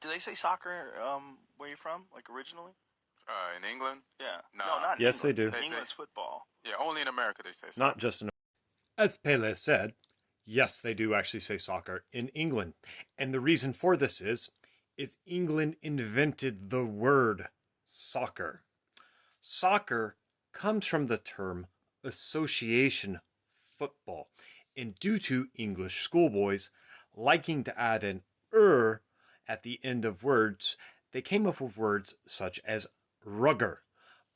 Do they say soccer where you're from, like originally? In England? Yeah. No, Nah. not in Yes, they England. do. England's football. Yeah, only in America they say Not soccer. just in. As Pele said, yes, they do actually say soccer in England. And the reason for this is England invented the word soccer. Soccer comes from the term association football. And due to English schoolboys liking to add an at the end of words, they came up with words such as rugger.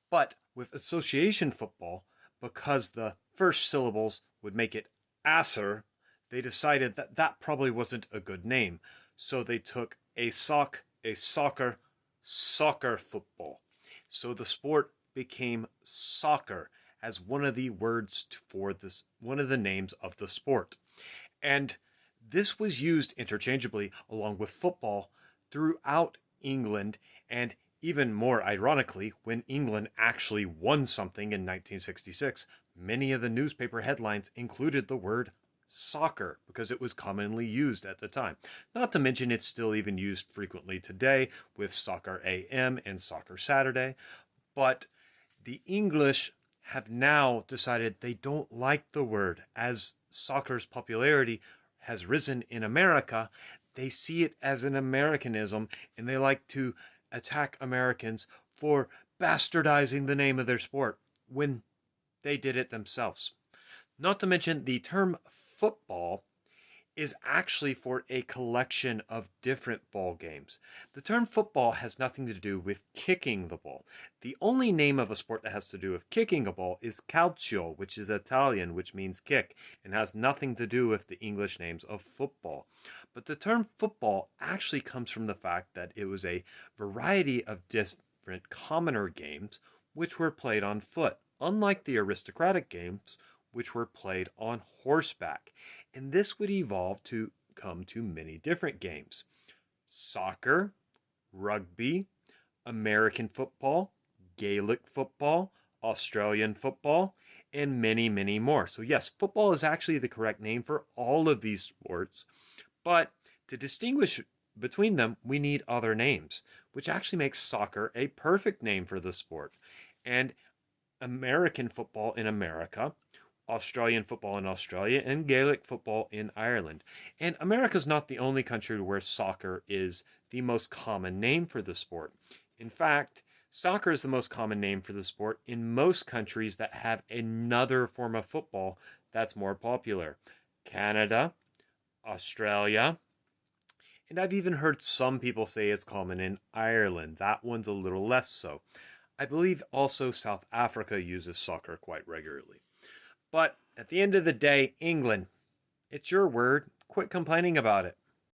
But with association football, because the first syllables would make it asser, they decided that that probably wasn't a good name. So they took a soccer, soccer football. So the sport became soccer as one of the words for this, one of the names of the sport. And this was used interchangeably along with football throughout England, and even more ironically, when England actually won something in 1966, many of the newspaper headlines included the word soccer because it was commonly used at the time. Not to mention it's still even used frequently today with Soccer AM and Soccer Saturday. But the English have now decided they don't like the word. As soccer's popularity has risen in America, they see it as an Americanism and they like to attack Americans for bastardizing the name of their sport when they did it themselves. Not to mention, the term football is actually for a collection of different ball games. The term football has nothing to do with kicking the ball. The only name of a sport that has to do with kicking a ball is calcio, which is Italian, which means kick, and has nothing to do with the English names of football. But the term football actually comes from the fact that it was a variety of different commoner games which were played on foot, unlike the aristocratic games which were played on horseback. And this would evolve to come to many different games: soccer, rugby, American football, Gaelic football, Australian football, and many, many more. So, yes, football is actually the correct name for all of these sports. But to distinguish between them, we need other names, which actually makes soccer a perfect name for the sport. And American football in America, Australian football in Australia, and Gaelic football in Ireland. And America's not the only country where soccer is the most common name for the sport. In fact, soccer is the most common name for the sport in most countries that have another form of football that's more popular: Canada, Australia, and I've even heard some people say it's common in Ireland. That one's a little less so. I believe also South Africa uses soccer quite regularly. But at the end of the day, England, it's your word. Quit complaining about it.